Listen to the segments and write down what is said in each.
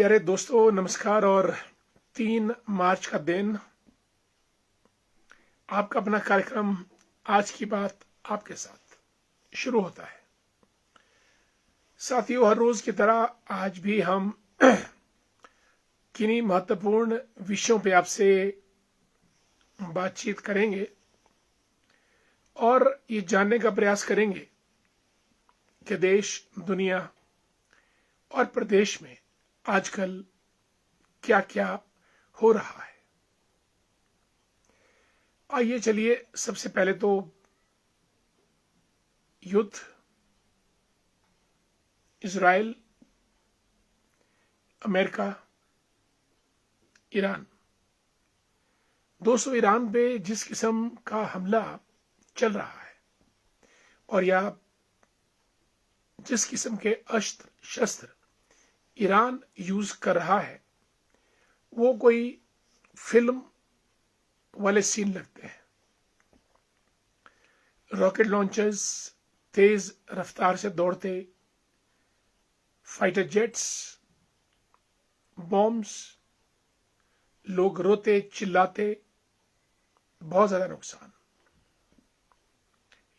प्यारे दोस्तों, नमस्कार। और 3 मार्च का दिन आपका अपना कार्यक्रम आज की बात आपके साथ शुरू होता है। साथियों, हर रोज की तरह आज भी हम किन्हीं महत्वपूर्ण विषयों पे आपसे बातचीत करेंगे और ये जानने का प्रयास करेंगे कि देश, दुनिया और प्रदेश में आजकल क्या क्या हो रहा है। आइए चलिए, सबसे पहले तो युद्ध, इजराइल, अमेरिका, ईरान। दोस्तों, ईरान पे जिस किस्म का हमला चल रहा है और या जिस किस्म के अस्त्र शस्त्र ईरान यूज कर रहा है, वो कोई फिल्म वाले सीन लगते हैं। रॉकेट लॉन्चर्स, तेज रफ्तार से दौड़ते फाइटर जेट्स, बॉम्ब्स, लोग रोते चिल्लाते, बहुत ज्यादा नुकसान।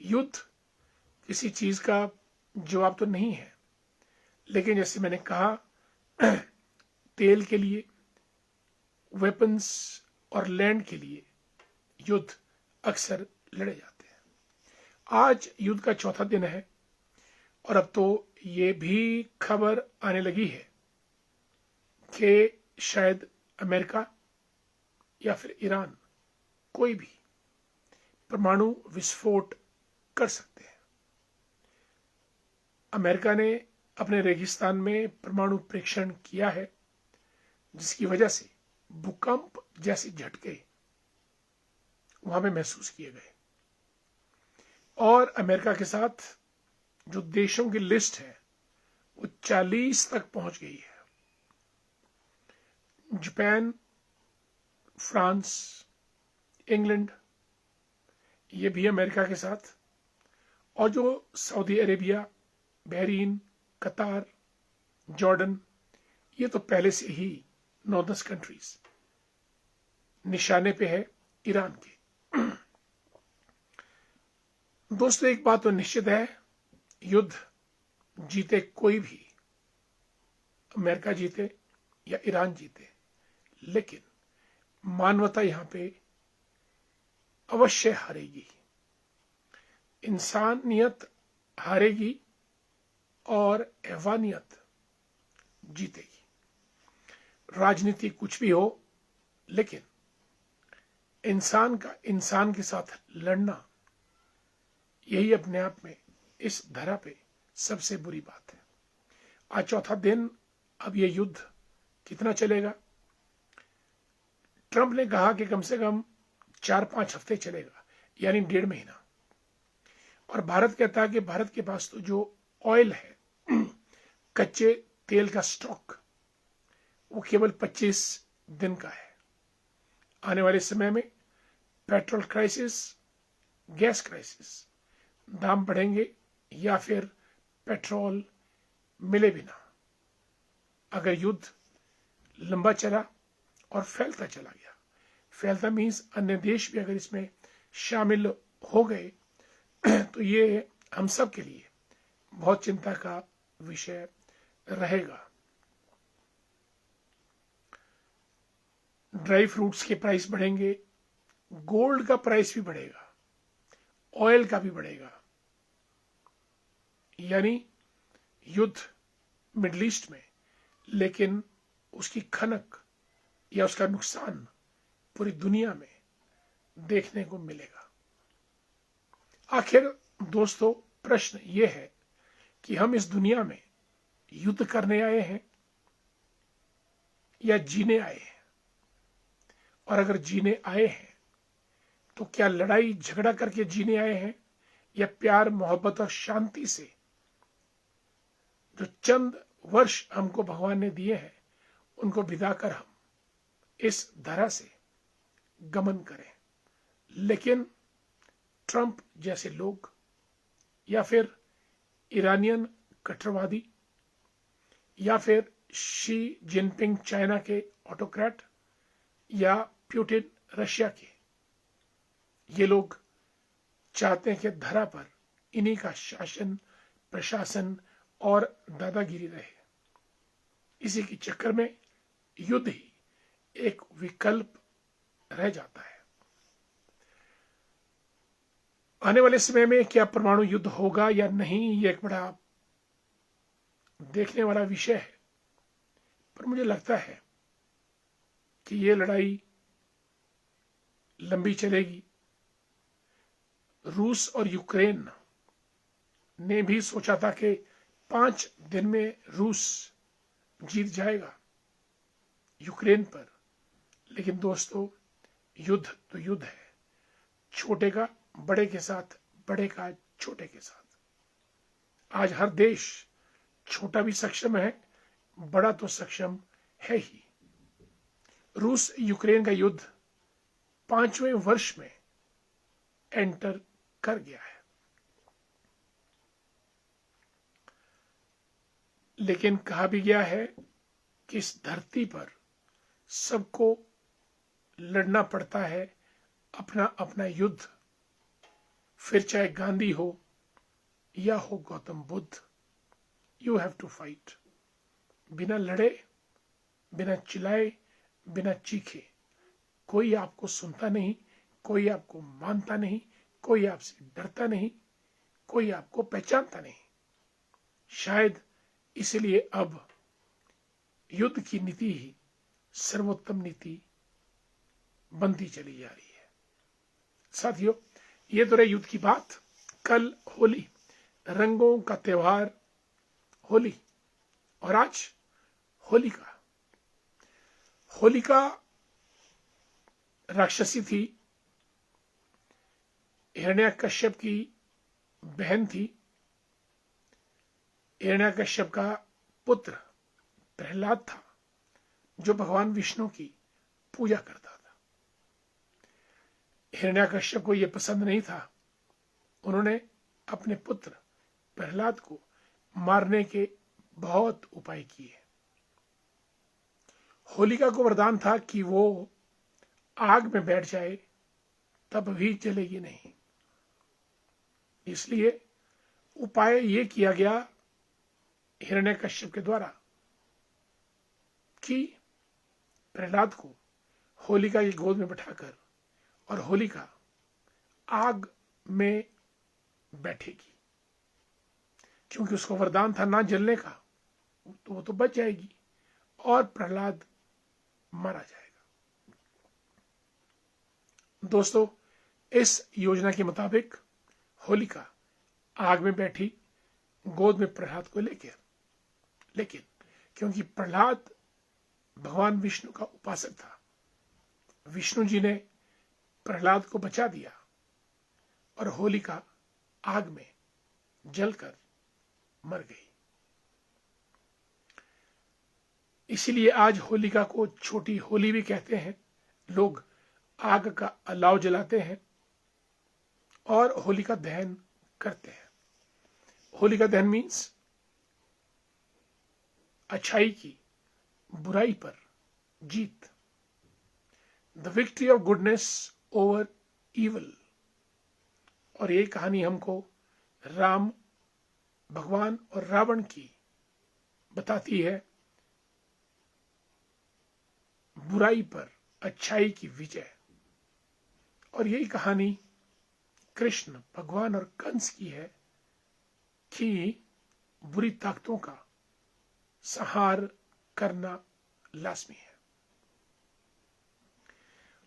युद्ध किसी चीज का जवाब तो नहीं है, लेकिन जैसे मैंने कहा, तेल के लिए, वेपन्स और लैंड के लिए युद्ध अक्सर लड़े जाते हैं। आज युद्ध का चौथा दिन है और अब तो ये भी खबर आने लगी है कि शायद अमेरिका या फिर ईरान कोई भी परमाणु विस्फोट कर सकते हैं। अमेरिका ने अपने रेगिस्तान में परमाणु परीक्षण किया है, जिसकी वजह से भूकंप जैसे झटके वहां पे महसूस किए गए। और अमेरिका के साथ जो देशों की लिस्ट है वो 40 तक पहुंच गई है। जापान, फ्रांस, इंग्लैंड, ये भी अमेरिका के साथ, और जो सऊदी अरेबिया, बहरीन, कतार, जॉर्डन, ये तो पहले से ही 9-10 कंट्रीज निशाने पे है ईरान के। दोस्तों, एक बात तो निश्चित है, युद्ध जीते कोई भी, अमेरिका जीते या ईरान जीते, लेकिन मानवता यहां पे अवश्य हारेगी। इंसानियत हारेगी और हैवानियत जीतेगी। राजनीति कुछ भी हो, लेकिन इंसान का इंसान के साथ लड़ना, यही अपने आप में इस धरा पे सबसे बुरी बात है। आज चौथा दिन, अब ये युद्ध कितना चलेगा? ट्रंप ने कहा कि कम से कम 4-5 हफ्ते चलेगा, यानी 1.5 महीना। और भारत कहता है कि भारत के पास तो जो ऑयल है, कच्चे तेल का स्टॉक, वो केवल 25 दिन का है। आने वाले समय में पेट्रोल क्राइसिस, गैस क्राइसिस, दाम बढ़ेंगे या फिर पेट्रोल मिले बिना। अगर युद्ध लंबा चला और फैलता चला गया, फैलता मीन्स अन्य देश भी अगर इसमें शामिल हो गए, तो ये हम सब के लिए बहुत चिंता का विषय रहेगा। ड्राई फ्रूट्स के प्राइस बढ़ेंगे, गोल्ड का प्राइस भी बढ़ेगा, ऑयल का भी बढ़ेगा। यानी युद्ध मिडिल ईस्ट में, लेकिन उसकी खनक या उसका नुकसान पूरी दुनिया में देखने को मिलेगा। आखिर दोस्तों, प्रश्न यह है कि हम इस दुनिया में युद्ध करने आए हैं या जीने आए हैं? और अगर जीने आए हैं तो क्या लड़ाई झगड़ा करके जीने आए हैं, या प्यार, मोहब्बत और शांति से जो चंद वर्ष हमको भगवान ने दिए हैं, उनको बिताकर हम इस धरा से गमन करें? लेकिन ट्रंप जैसे लोग या फिर ईरानियन कट्टरवादी या फिर शी जिनपिंग चाइना के ऑटोक्रेट या पुतिन रशिया के, ये लोग चाहते हैं कि धरा पर इन्हीं का शासन, प्रशासन और दादागिरी रहे। इसी के चक्कर में युद्ध ही एक विकल्प रह जाता है। आने वाले समय में क्या परमाणु युद्ध होगा या नहीं, ये एक बड़ा देखने वाला विषय है, पर मुझे लगता है कि ये लड़ाई लंबी चलेगी। रूस और यूक्रेन ने भी सोचा था कि 5 दिन में रूस जीत जाएगा यूक्रेन पर, लेकिन दोस्तों युद्ध तो युद्ध है, छोटे का बड़े के साथ, बड़े का छोटे के साथ। आज हर देश छोटा भी सक्षम है, बड़ा तो सक्षम है ही। रूस यूक्रेन का युद्ध 5वें वर्ष में एंटर कर गया है, लेकिन कहा भी गया है कि इस धरती पर सबको लड़ना पड़ता है अपना अपना युद्ध, फिर चाहे गांधी हो या हो Gautam Buddha, you have to fight. बिना लड़े, बिना चिल्लाए, बिना चीखे कोई आपको सुनता नहीं, कोई आपको मानता नहीं, कोई आपसे डरता नहीं, कोई आपको पहचानता नहीं। शायद इसलिए अब युद्ध की नीति ही सर्वोत्तम नीति बनती चली जा रही है। साथियों, ये तो रही युद्ध की बात। कल होली, रंगों का त्योहार होली, और आज होलिका। होलिका राक्षसी थी, हिरण्यकश्यप की बहन थी। हिरण्यकश्यप का पुत्र प्रहलाद था, जो भगवान विष्णु की पूजा करता था। हिरण्यकश्यप को यह पसंद नहीं था। उन्होंने अपने पुत्र प्रहलाद को मारने के बहुत उपाय किए। होलिका को वरदान था कि वो आग में बैठ जाए तब भी जलेगी नहीं। इसलिए उपाय ये किया गया हिरण्यकश्यप के द्वारा कि प्रहलाद को होलिका की गोद में बिठाकर, और होलिका आग में बैठेगी, क्योंकि उसको वरदान था ना जलने का, तो वो तो बच जाएगी और प्रहलाद मारा जाएगा। दोस्तों, इस योजना के मुताबिक होलिका आग में बैठी गोद में प्रहलाद को लेकर, लेकिन क्योंकि प्रहलाद भगवान विष्णु का उपासक था, विष्णु जी ने प्रहलाद को बचा दिया और होलिका आग में जलकर मर गई। इसीलिए आज होलिका को छोटी होली भी कहते हैं। लोग आग का अलाव जलाते हैं और होलिका दहन करते हैं। होलिका दहन मीन्स अच्छाई की बुराई पर जीत, the victory of goodness over evil. और ये कहानी हमको राम भगवान और रावण की बताती है, बुराई पर अच्छाई की विजय। और यही कहानी कृष्ण भगवान और कंस की है कि बुरी ताकतों का संहार करना लाजमी है।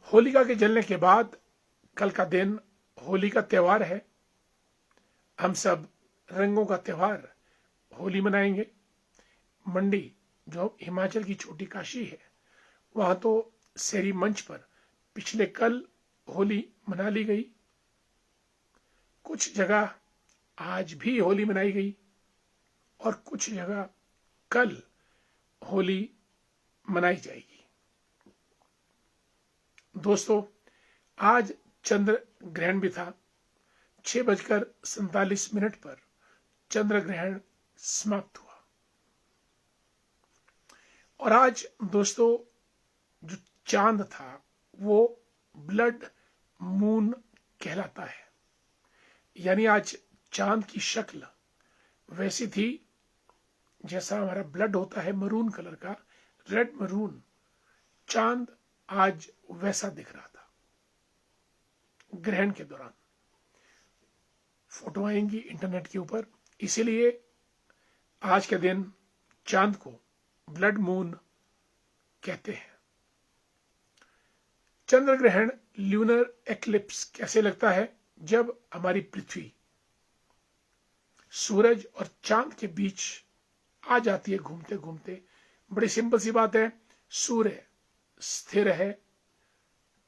होलिका के जलने के बाद कल का दिन होली का त्योहार है। हम सब रंगों का त्योहार होली मनाएंगे। मंडी, जो हिमाचल की छोटी काशी है, वहां तो शहरी मंच पर पिछले कल होली मना ली गई। कुछ जगह आज भी होली मनाई गई और कुछ जगह कल होली मनाई जाएगी। दोस्तों, आज चंद्र ग्रहण भी था। 6:47 पर चंद्र ग्रहण समाप्त हुआ। और आज दोस्तों जो चांद था वो ब्लड मून कहलाता है। यानी आज चांद की शक्ल वैसी थी जैसा हमारा ब्लड होता है मरून कलर का, रेड मरून, चांद आज वैसा दिख रहा था ग्रहण के दौरान। फोटो आएंगी इंटरनेट के ऊपर। इसीलिए आज के दिन चांद को ब्लड मून कहते हैं। चंद्र ग्रहण ल्यूनर एक्लिप्स कैसे लगता है? जब हमारी पृथ्वी सूरज और चांद के बीच आ जाती है घूमते घूमते। बड़ी सिंपल सी बात है, सूर्य स्थिर है,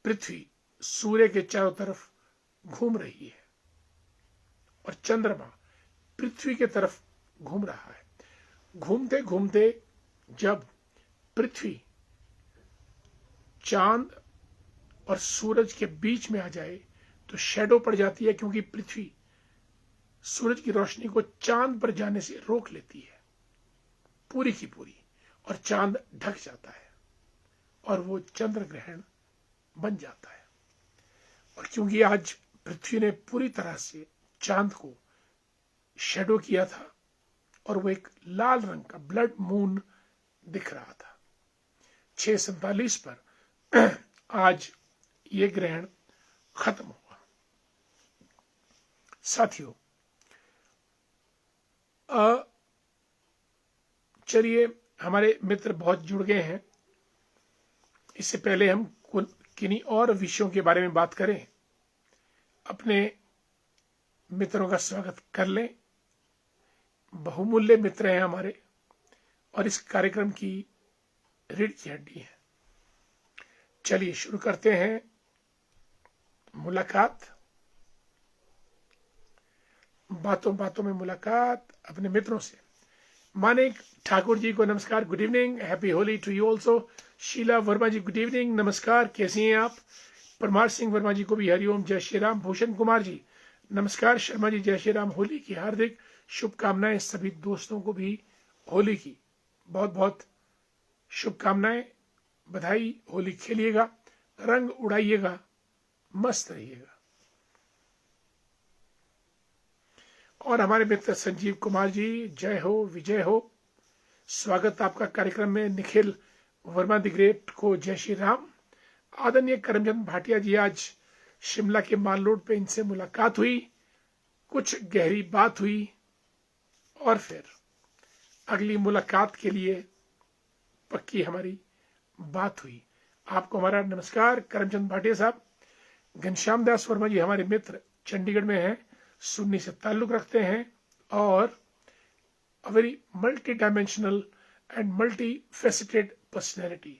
पृथ्वी सूर्य के चारों तरफ घूम रही है और चंद्रमा पृथ्वी के तरफ घूम रहा है। घूमते घूमते जब पृथ्वी चांद और सूरज के बीच में आ जाए तो शैडो पड़ जाती है, क्योंकि पृथ्वी सूरज की रोशनी को चांद पर जाने से रोक लेती है पूरी की पूरी, और चांद ढक जाता है और वो चंद्र ग्रहण बन जाता है। और क्योंकि आज पृथ्वी ने पूरी तरह से चांद को शैडो किया था और वो एक लाल रंग का ब्लड मून दिख रहा था, 6:47 पर आज ये ग्रहण खत्म हुआ। साथियों, चलिए, हमारे मित्र बहुत जुड़ गए हैं। इससे पहले हम किन्हीं और विषयों के बारे में बात करें, अपने मित्रों का स्वागत कर लें। बहुमूल्य मित्र हैं हमारे और इस कार्यक्रम की रीढ़ की हड्डी है। चलिए शुरू करते हैं मुलाकात, बातों बातों में मुलाकात अपने मित्रों से। मानिक ठाकुर जी को नमस्कार, good evening, happy Holi to you also. Sheela Verma ji good evening, नमस्कार, कैसी हैं आप? परमार सिंह वर्मा जी को भी हरिओम, जय श्री राम। भूषण कुमार जी नमस्कार, शर्मा जी जय श्री राम, होली की हार्दिक शुभकामनाएं। सभी दोस्तों को भी होली की बहुत बहुत शुभकामनाएं, बधाई। होली खेलिएगा, रंग उड़ाइएगा, मस्त रहिएगा। और हमारे मित्र संजीव कुमार जी, जय हो, विजय हो, स्वागत आपका कार्यक्रम में। निखिल वर्मा द ग्रेट को जय श्री राम। आदरणीय करमचंद भाटिया जी, आज शिमला के माल रोड पे इनसे मुलाकात हुई, कुछ गहरी बात हुई और फिर अगली मुलाकात के लिए पक्की हमारी बात हुई। आपको हमारा नमस्कार करमचंद भाटिया साहब। घनश्याम दास वर्मा जी हमारे मित्र चंडीगढ़ में हैं, सुन्नी से ताल्लुक रखते हैं और a very multi-dimensional and multi-faceted personality।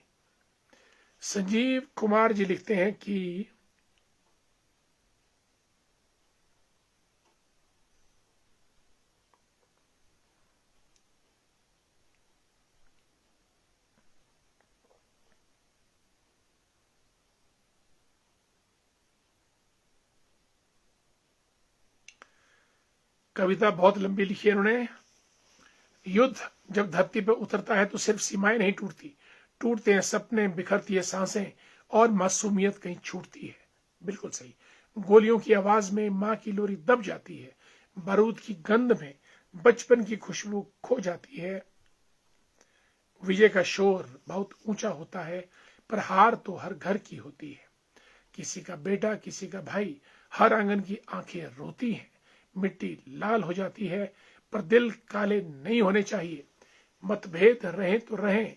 Sanjeev Kumar ji लिखते हैं कि कविता बहुत लंबी लिखी है उन्होंने। युद्ध जब धरती पर उतरता है तो सिर्फ सीमाएं नहीं टूटती, टूटते हैं सपने, बिखरती है सांसें और मासूमियत कहीं छूटती है। बिल्कुल सही। गोलियों की आवाज में माँ की लोरी दब जाती है, बारूद की गंध में बचपन की खुशबू खो जाती है। विजय का शोर बहुत ऊंचा होता है, पर हार तो हर घर की होती है। किसी का बेटा, किसी का भाई, हर आंगन की आंखें रोती हैं। मिट्टी लाल हो जाती है, पर दिल काले नहीं होने चाहिए। मतभेद रहे तो रहें,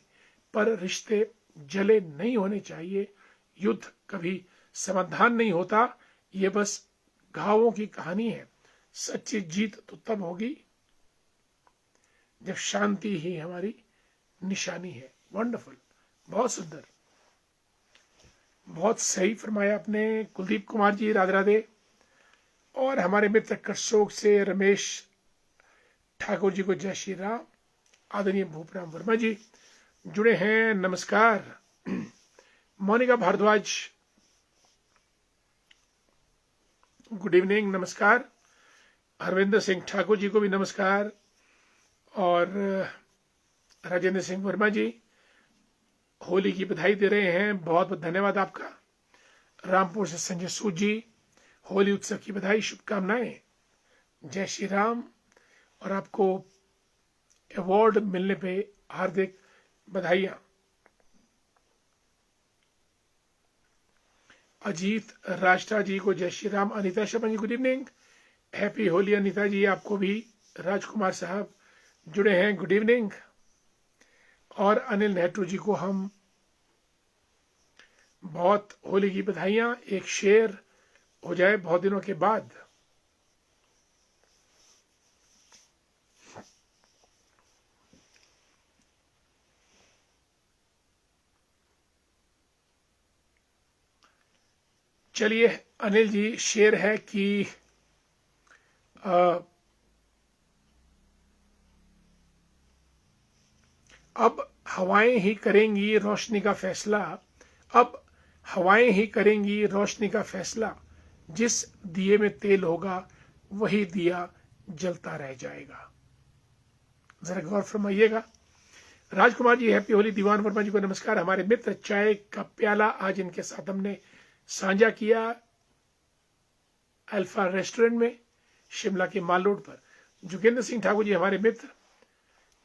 पर रिश्ते जले नहीं होने चाहिए। युद्ध कभी समाधान नहीं होता, ये बस घावों की कहानी है। सच्ची जीत तो तब होगी जब शांति ही हमारी निशानी है। वंडरफुल, बहुत सुंदर, बहुत सही फरमाया आपने कुलदीप कुमार जी, राधे राधे। और हमारे मित्र करसोग से रमेश ठाकुर जी को जय श्री राम। आदरणीय भूपराम वर्मा जी जुड़े हैं, नमस्कार। मोनिका भारद्वाज गुड इवनिंग, नमस्कार। हरविंदर सिंह ठाकुर जी को भी नमस्कार। और राजेंद्र सिंह वर्मा जी, होली की बधाई दे रहे हैं, बहुत बहुत धन्यवाद आपका। रामपुर से संजय सूद जी, होली उत्सव की बधाई, शुभकामनाएं, जय श्री राम। और आपको अवार्ड मिलने पे हार्दिक बधाइयां। अजीत राष्ट्रा जी को जय Shri Ram. Anita Sharma ji good evening, happy Holi Anita ji. आपको भी राजकुमार साहब जुड़े हैं, गुड इवनिंग। और अनिल नेहरू जी को हम बहुत होली की बधाइयां। एक शेर हो जाए बहुत दिनों के बाद। चलिए अनिल जी, शेर है कि अब हवाएं ही करेंगी रोशनी का फैसला, अब हवाएं ही करेंगी रोशनी का फैसला, जिस दिए में तेल होगा वही दिया जलता रह जाएगा। जरा गौर फरमाइएगा। राजकुमार जी हैप्पी होली। दीवान वर्मा जी को नमस्कार। हमारे मित्र चाय का प्याला आज इनके साथ हमने साझा किया अल्फा रेस्टोरेंट में, शिमला के माल रोड पर। जोगेंद्र सिंह ठाकुर जी हमारे मित्र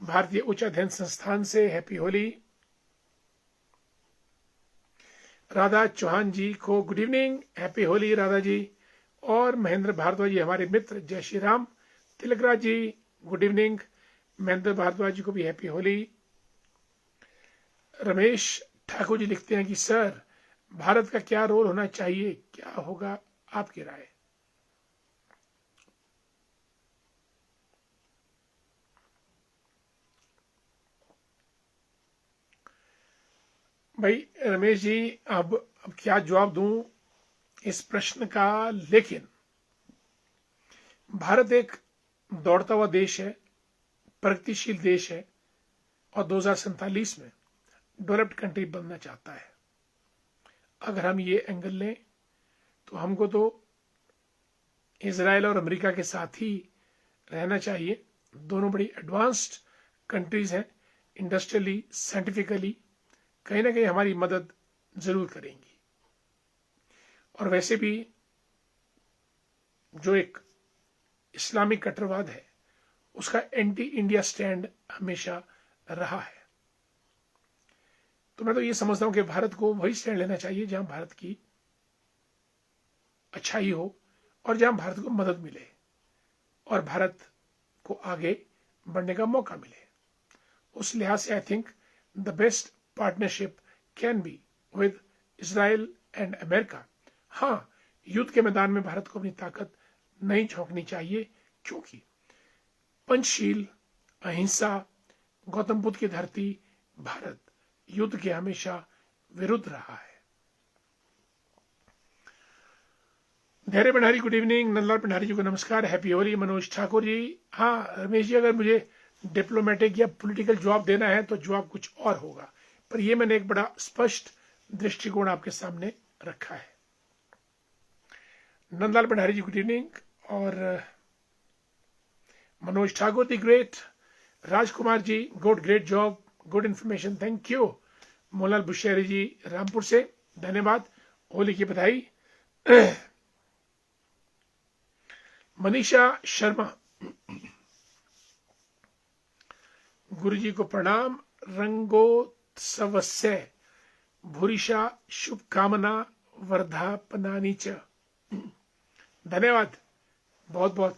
भारतीय उच्च अध्ययन संस्थान से, हैप्पी होली। राधा चौहान जी को good evening, happy Holi Radha ji. और महेंद्र भारद्वाज जी हमारे मित्र, जय श्री राम। तिलकराज जी गुड इवनिंग, महेंद्र भारद्वाज जी को भी हैप्पी होली। रमेश ठाकुर जी लिखते हैं कि सर, भारत का क्या रोल होना चाहिए, क्या होगा आपकी राय? भाई रमेश जी, अब क्या जवाब दूं इस प्रश्न का, लेकिन भारत एक दौड़ता हुआ देश है, प्रगतिशील देश है, और 2047 में डेवलप्ड कंट्री बनना चाहता है। अगर हम ये एंगल लें तो हमको तो इजराइल और अमेरिका के साथ ही रहना चाहिए। दोनों बड़ी एडवांस्ड कंट्रीज हैं, इंडस्ट्रियली, साइंटिफिकली, कहीं ना कहीं हमारी मदद जरूर करेंगी। और वैसे भी जो एक इस्लामिक कट्टरवाद है, उसका एंटी इंडिया स्टैंड हमेशा रहा है। तो मैं तो ये समझता हूं कि भारत को वही स्टैंड लेना चाहिए जहां भारत की अच्छाई हो और जहां भारत को मदद मिले और भारत को आगे बढ़ने का मौका मिले। उस लिहाज से I think the best partnership can be with Israel and America. हाँ, युद्ध के मैदान में भारत को अपनी ताकत नहीं झोंकनी चाहिए, क्योंकि पंचशील, अहिंसा, गौतम बुद्ध की धरती भारत युद्ध के हमेशा विरुद्ध रहा है। धैर्य भंडारी गुड इवनिंग, नंदलाल भंडारी जी को नमस्कार, हैप्पी होली। मनोज ठाकुर जी, हाँ रमेश जी, अगर मुझे डिप्लोमेटिक या पॉलिटिकल जवाब देना है तो जवाब कुछ और होगा, पर यह मैंने एक बड़ा स्पष्ट दृष्टिकोण आपके सामने रखा है। Nandlal Bhandari ji good evening. और Manoj Thakur the great. Rajkumar ji good, great job, good information, thank you. Molal Busheri ji Rampur से, धन्यवाद, होली की बधाई। मनीषा शर्मा, गुरु जी को प्रणाम। रंगोत्सवस्य भूरिशा शुभकामना वर्धापनानि च। धन्यवाद, बहुत बहुत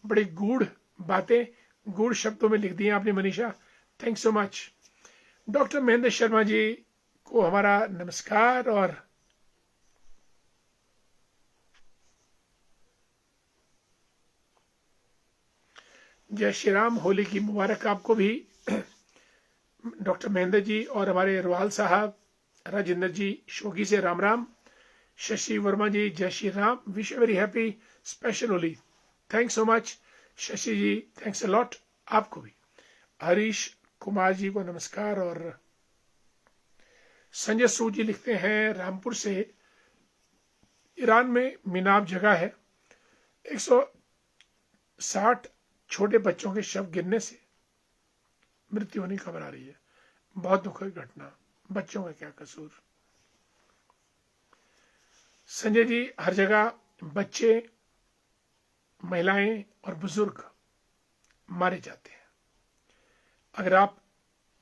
बड़ी गूढ़ बातें गूढ़ शब्दों में लिख दी आपने Manisha, thanks so much. Doctor Mahendra Sharma ji को हमारा नमस्कार। और जय श्री राम, होली की मुबारक आपको भी डॉक्टर महेंद्र जी। और हमारे रोहाल साहब, राजेंद्र जी शोगी से राम राम। शशि वर्मा जी जय Shri Ram, wish very happy special Holi, thanks so much Shashi ji, thanks a lot आपको भी। हरीश कुमार जी को नमस्कार। और संजय सूद जी लिखते हैं रामपुर से, ईरान में मिनाब जगह है, 160 छोटे बच्चों के शव गिरने से मृत्यु होने की खबर आ रही है। बहुत दुखद घटना, बच्चों का क्या कसूर। संजय जी, हर जगह बच्चे, महिलाएं और बुजुर्ग मारे जाते हैं। अगर आप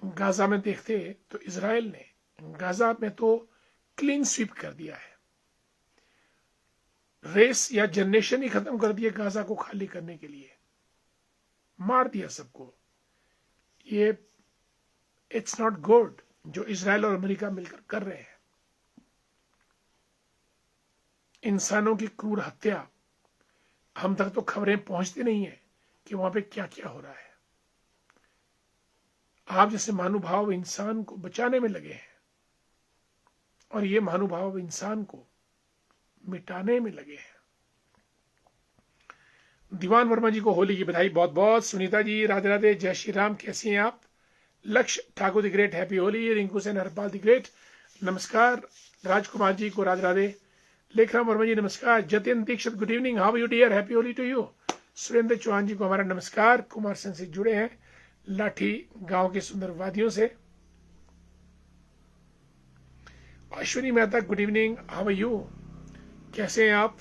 गाजा में देखते तो इजराइल ने गाजा में तो क्लीन स्वीप कर दिया है, रेस या जनरेशन ही खत्म कर दिया गाजा को खाली करने के लिए, मार दिया सबको। ये इट्स नॉट गुड जो इजराइल और अमेरिका मिलकर कर रहे हैं। इंसानों की क्रूर हत्या, हम तक तो खबरें पहुंचती नहीं है कि वहां पे क्या क्या हो रहा है। आप जैसे महानुभाव इंसान को बचाने में लगे हैं और ये महानुभाव इंसान को मिटाने में लगे हैं। दीवान वर्मा जी को होली की बधाई बहुत बहुत। सुनीता जी, राधे राधे, जय श्री राम, कैसी हैं आप? लक्ष्य Thakur the great, happy Holi. Rinku Sen Harpal the great, नमस्कार। राजकुमार जी को राधे राधे। लेखराम वर्मा जी नमस्कार। Jatin Dixit, good evening, how you dear, happy Holi to you. Surendra Chauhan ji को हमारा नमस्कार, कुमार सेन से जुड़े हैं लाठी गांव के सुंदर वादियों से। Ashwini Mehta, good evening, how are you, कैसे हैं आप?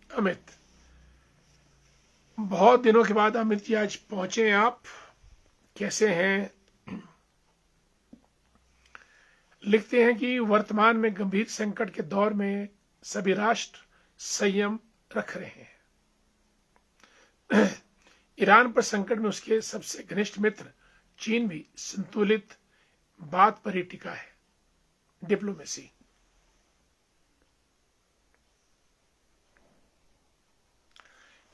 अमित, बहुत दिनों के बाद अमित जी आज पहुंचे हैं आप, कैसे हैं? लिखते हैं कि वर्तमान में गंभीर संकट के दौर में सभी राष्ट्र संयम रख रहे हैं। ईरान पर संकट में उसके सबसे घनिष्ठ मित्र चीन भी संतुलित बात पर ही टिका है, डिप्लोमेसी।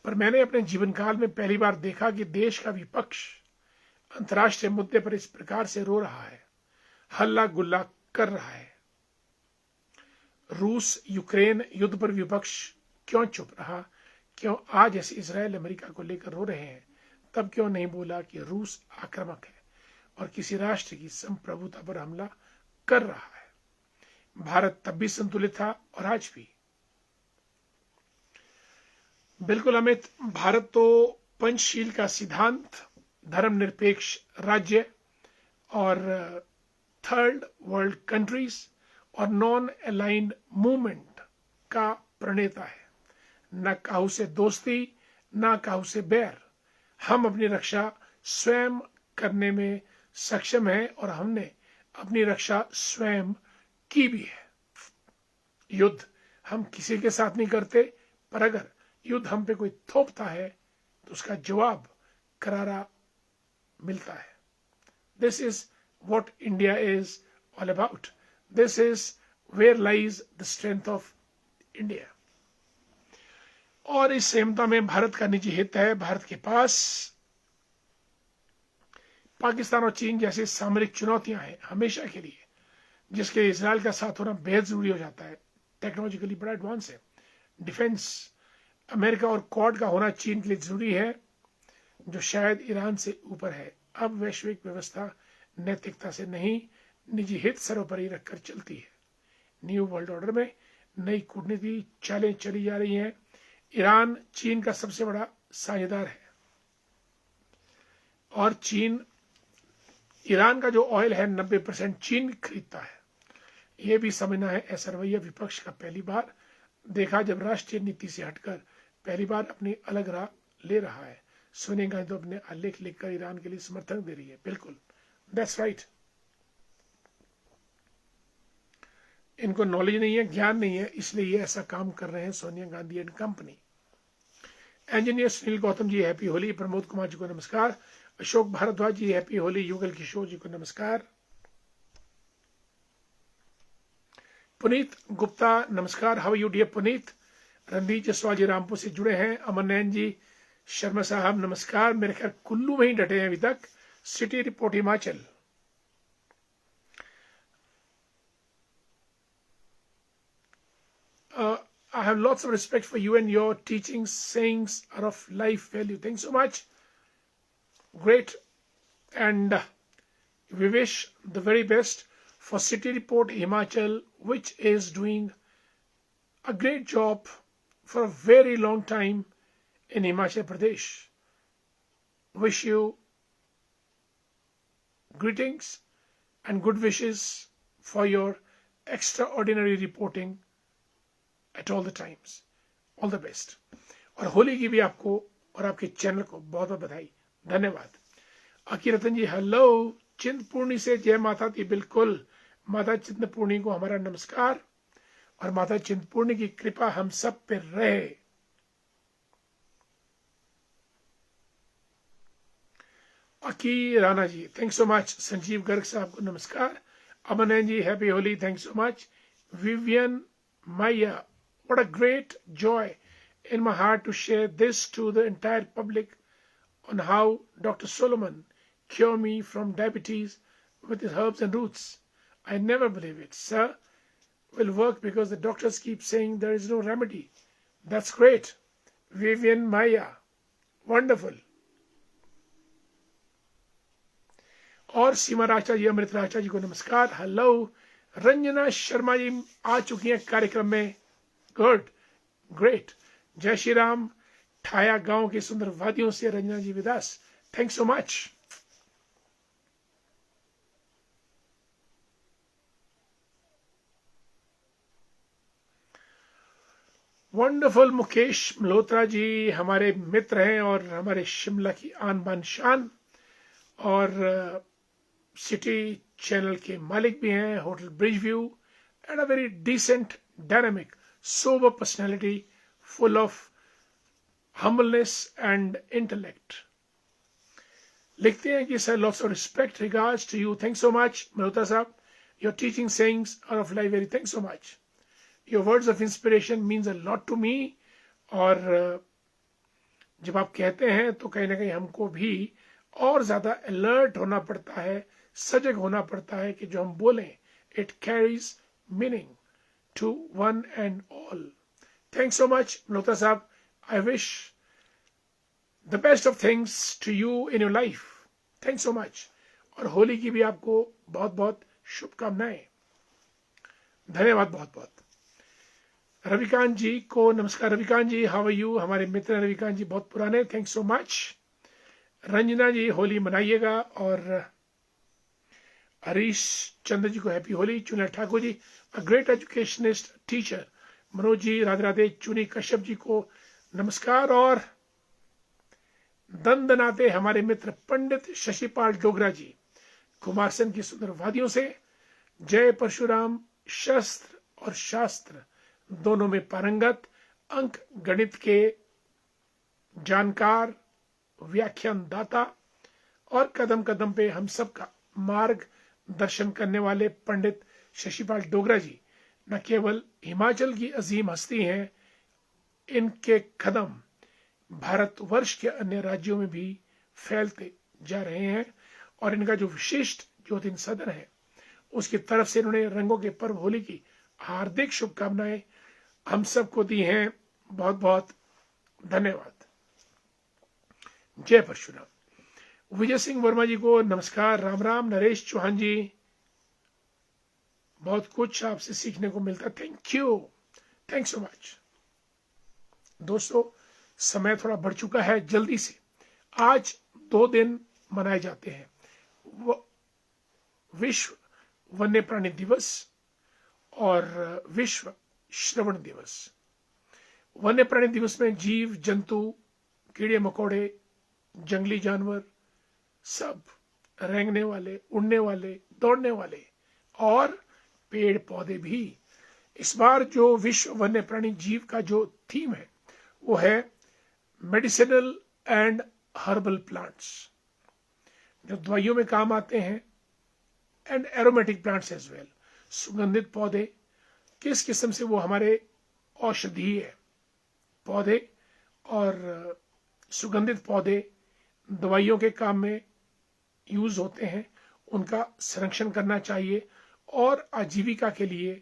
पर मैंने अपने जीवन काल में पहली बार देखा कि देश का विपक्ष अंतर्राष्ट्रीय मुद्दे पर इस प्रकार से रो रहा है, हल्ला गुल्ला कर रहा है। रूस यूक्रेन युद्ध पर विपक्ष क्यों चुप रहा? क्यों आज ऐसे इजराइल अमेरिका को लेकर रो रहे हैं, तब क्यों नहीं बोला कि रूस आक्रामक है और किसी राष्ट्र की संप्रभुता पर हमला कर रहा है? भारत तब भी संतुलित था और आज भी। बिल्कुल अमित, भारत तो पंचशील का सिद्धांत, धर्मनिरपेक्ष राज्य और थर्ड वर्ल्ड कंट्रीज और नॉन अलाइंड मूवमेंट का प्रणेता है। न काहू से दोस्ती, न काहू से बैर। हम अपनी रक्षा स्वयं करने में सक्षम हैं और हमने अपनी रक्षा स्वयं की भी है। युद्ध हम किसी के साथ नहीं करते, पर अगर युद्ध हम पे कोई थोपता है तो उसका जवाब करारा मिलता है। This is what India is all about. This is where lies the strength of India. और इस संयमता में भारत का निजी हित है। भारत के पास पाकिस्तान और चीन जैसी सामरिक चुनौतियां हैं हमेशा के लिए, जिसके लिए इजराइल का साथ होना बेहद जरूरी हो जाता है। टेक्नोलॉजिकली बड़ा एडवांस है। डिफेंस अमेरिका और क्वाड का होना चीन के लिए जरूरी है, जो शायद ईरान से ऊपर है। अब वैश्विक व्यवस्था नैतिकता से नहीं, निजी हित सर्वोपरि रखकर चलती है। न्यू वर्ल्ड ऑर्डर में नई कूटनीति चालें चली जा रही हैं। ईरान चीन का सबसे बड़ा साझेदार है और चीन, ईरान का जो ऑयल है 90% चीन खरीदता है। यह भी समझना है। ऐसा रवैया विपक्ष का पहली बार देखा जब राष्ट्रीय नीति से हटकर पहली बार अपनी अलग राह ले रहा है। सोनिया गांधी तो अपने आलेख लिखकर ईरान के लिए समर्थन दे रही है। बिल्कुल, दैट्स राइट। इनको नॉलेज नहीं है, ज्ञान नहीं है, इसलिए ये ऐसा काम कर रहे हैं Sonia Gandhi and company. Engineer Sunil Gautam ji happy Holi. Pramod Kumar ji को नमस्कार। अशोक भारद्वाज जी हैप्पी होली। युगल किशोर जी को नमस्कार। पुनीत गुप्ता नमस्कार, how you dear Puneet. Randeep Jaswal ji Rampur से जुड़े हैं। अमर नैन जी शर्मा साहब नमस्कार। मेरे ख्याल कुल्लू में ही डटे हैं अभी तक। City report Himachal. I have lots of respect for you and your teachings, sayings are of life value. Thanks so much. Great. And we wish the very best for City Report Himachal, which is doing a great job for a very long time in Himachal Pradesh. wish you greetings and good wishes for your extraordinary reporting at all the times. All the best. और होली की भी आपको और आपके channel को बहुत बहुत बधाई, धन्यवाद। आकी रतन जी हेलो, चिंतपूर्णी से जय माता दी। बिल्कुल, माता चिंतपूर्णी को हमारा नमस्कार और माता चिंतपूर्णी की कृपा हम सब पे रहे। Aki Rana ji thank so much. Sanjeev Garg साहब को नमस्कार। Aman ji happy Holi, thank so much. Vivian Maya, what a great joy in my heart to share this to the entire public on how Dr. Solomon cured me from diabetes with his herbs and roots. I never believe it, sir. Will work because the doctors keep saying there is no remedy. That's great. Vivian Maya. Wonderful. और सीमा राचा जी, अमृत राचा जी को नमस्कार। Hello. Ranjana Sharma ji आ चुकी हैं कार्यक्रम में। Good, great. जय श्री राम। ठाया गांव की सुंदर वादियों से रंजना जी विदास, thank so much. Wonderful. Mukesh Malhotra ji हमारे मित्र हैं और हमारे शिमला की आन बान शान, और सिटी चैनल के मालिक भी हैं, hotel Bridge View, and a very decent dynamic sober personality full of humbleness and intellect. लिखते हैं कि sir, lots of respect, regards to you. Thanks so much, Malhotra साहब. Your teaching sayings are of life very. Thanks so much. Your words of inspiration means a lot to me. और जब आप कहते हैं तो कहीं ना कहीं हमको भी और ज्यादा अलर्ट होना पड़ता है, सजग होना पड़ता है कि जो हम बोलें it carries meaning to one and all. Thanks so much, Malhotra साहब. I wish the best of things to you in your life. Thanks so much. और होली की भी आपको बहुत बहुत शुभकामनाएं, धन्यवाद बहुत बहुत। रविकांत जी को नमस्कार। Ravikant ji how are you? हमारे मित्र रविकांत जी बहुत पुराने, thanks so much. Ranjana ji Holi मनाइएगा, और हरीश चंद्र जी को happy Holi. Chuniya Thakur ji a great educationist teacher. Manoj ji Radhe Radhe. Chuni Kashyap जी को नमस्कार। और दंदनाते हमारे मित्र पंडित शशिपाल डोगरा जी कुमारसन की सुंदर वादियों से। जय परशुराम। शस्त्र और शास्त्र दोनों में पारंगत, अंक गणित के जानकार, व्याख्यान दाता और कदम कदम पे हम सबका मार्ग दर्शन करने वाले पंडित शशिपाल डोगरा जी न केवल हिमाचल की अजीम हस्ती हैं, इनके कदम भारतवर्ष के अन्य राज्यों में भी फैलते जा रहे हैं। और इनका जो विशिष्ट ज्योतिन सदन है उसकी तरफ से इन्होंने रंगों के पर्व होली की हार्दिक शुभकामनाएं हम सबको दी हैं। बहुत बहुत धन्यवाद। जय परशुराम। विजय सिंह वर्मा जी को नमस्कार। राम राम। नरेश चौहान जी, बहुत कुछ आपसे सीखने को मिलता, thank you, thanks so much. दोस्तों समय थोड़ा बढ़ चुका है, जल्दी से आज 2 दिन मनाए जाते हैं, विश्व वन्य प्राणी दिवस और विश्व श्रवण दिवस। वन्य प्राणी दिवस में जीव जंतु, कीड़े मकोड़े, जंगली जानवर सब, रेंगने वाले, उड़ने वाले, दौड़ने वाले और पेड़ पौधे भी। इस बार जो विश्व वन्य प्राणी जीव का जो थीम है वो है मेडिसिनल एंड हर्बल प्लांट्स, जो दवाइयों में काम आते हैं, and aromatic plants as well. सुगंधित पौधे, किस किस्म से वो हमारे औषधीय पौधे और सुगंधित पौधे दवाइयों के काम में यूज होते हैं, उनका संरक्षण करना चाहिए और आजीविका के लिए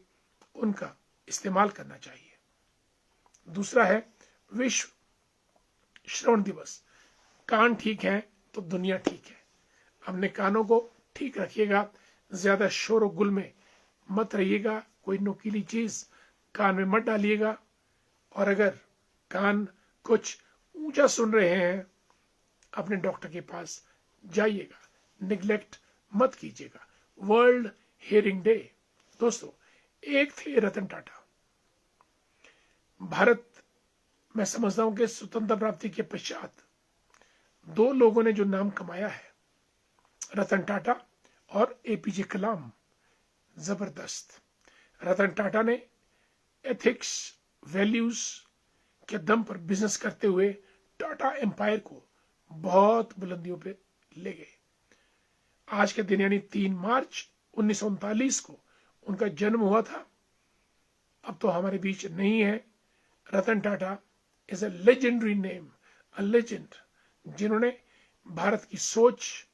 उनका इस्तेमाल करना चाहिए। दूसरा है विश्व श्रवण दिवस। कान ठीक है तो दुनिया ठीक है। अपने कानों को ठीक रखिएगा, ज्यादा शोर गुल में मत रहिएगा, कोई नुकीली चीज कान में मत डालिएगा। और अगर कान कुछ ऊंचा सुन रहे हैं अपने डॉक्टर के पास जाइएगा, निग्लेक्ट मत कीजिएगा। World hearing day. दोस्तों, एक थे रतन टाटा। भारत, मैं समझता हूं कि स्वतंत्रता प्राप्ति के पश्चात दो लोगों ने जो नाम कमाया है, रतन टाटा और एपीजे कलाम, जबरदस्त। रतन टाटा ने एथिक्स, वैल्यूज के दम पर बिजनेस करते हुए टाटा एम्पायर को बहुत बुलंदियों पे ले गए। आज के दिन यानी 3 मार्च 1939 को उनका जन्म हुआ था। अब तो हमारे बीच नहीं है। Ratan Tata is a legendary name, a legend, जिन्होंने भारत की सोच,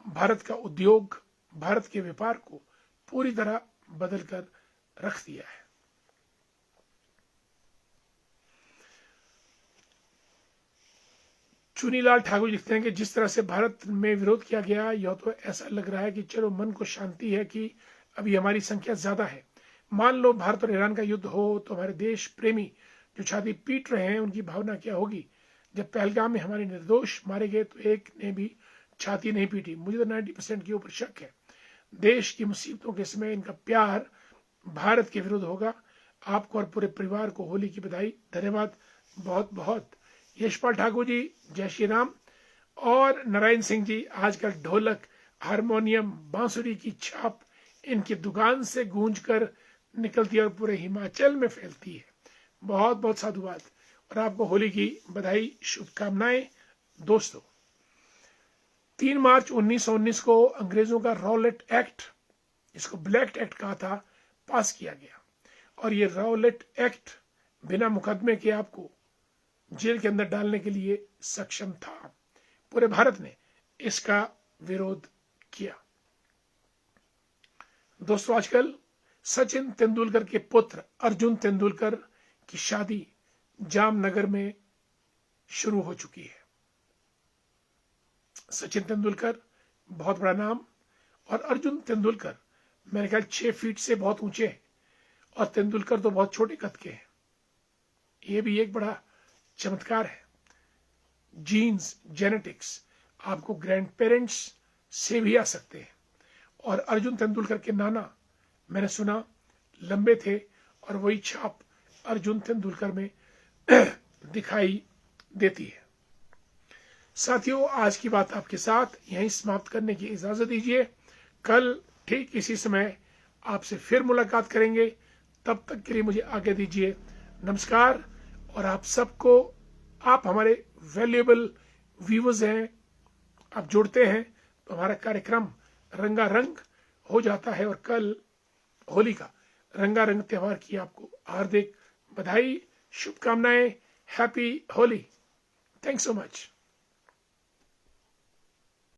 भारत का उद्योग, भारत के व्यापार को पूरी तरह बदल कर रख दिया है। चुनीलाल ठाकुर लिखते हैं कि जिस तरह से भारत में विरोध किया गया, यह तो ऐसा लग रहा है कि चलो मन को शांति है कि अभी हमारी संख्या ज्यादा है। मान लो भारत और ईरान का युद्ध हो तो हमारे देश प्रेमी जो छाती पीट रहे हैं उनकी भावना क्या होगी। जब पहलगाम में हमारे निर्दोष मारे गए तो एक ने भी छाती नहीं पीटी। मुझे तो 90% के ऊपर शक है। देश की मुसीबतों के समय इनका प्यार भारत के विरुद्ध होगा। आपको और पूरे परिवार को होली की बधाई। धन्यवाद बहुत बहुत। यशपाल ठाकुर जी, जय श्री राम। और नारायण सिंह जी, आजकल ढोलक, हारमोनियम, बांसुरी की छाप इनकी दुकान से गूंज कर निकलती है और पूरे हिमाचल में फैलती है। बहुत बहुत साधुवाद और आपको होली की बधाई, शुभकामनाएं। दोस्तों, 3 मार्च 1919 को अंग्रेजों का रॉलेट एक्ट, इसको ब्लैक एक्ट कहा था, पास किया गया। और ये रॉलेट एक्ट बिना मुकदमे के आपको जेल के अंदर डालने के लिए सक्षम था। पूरे भारत ने इसका विरोध किया। दोस्तों, आजकल सचिन तेंदुलकर के पुत्र अर्जुन तेंदुलकर की शादी जामनगर में शुरू हो चुकी है। सचिन तेंदुलकर बहुत बड़ा नाम और अर्जुन तेंदुलकर मेरे ख्याल 6 फीट से बहुत ऊंचे हैं और तेंदुलकर तो बहुत छोटे कद के हैं। ये भी एक बड़ा चमत्कार है। जीन्स, जेनेटिक्स आपको ग्रैंड पेरेंट्स से भी आ सकते हैं। और अर्जुन तेंदुलकर के नाना, मैंने सुना, लंबे थे और वही छाप अर्जुन तेंदुलकर में दिखाई देती है। साथियों, आज की बात आपके साथ यहीं समाप्त करने की इजाजत दीजिए। कल ठीक इसी समय आपसे फिर मुलाकात करेंगे। तब तक के लिए मुझे आज्ञा दीजिए। नमस्कार। और आप सबको, आप हमारे वैल्यूएबल व्यूअर्स हैं, आप जुड़ते हैं तो हमारा कार्यक्रम रंगारंग हो जाता है। और कल होली का रंगारंग त्योहार की आपको हार्दिक बधाई, शुभकामनाएं। Happy Holi. Thanks so much.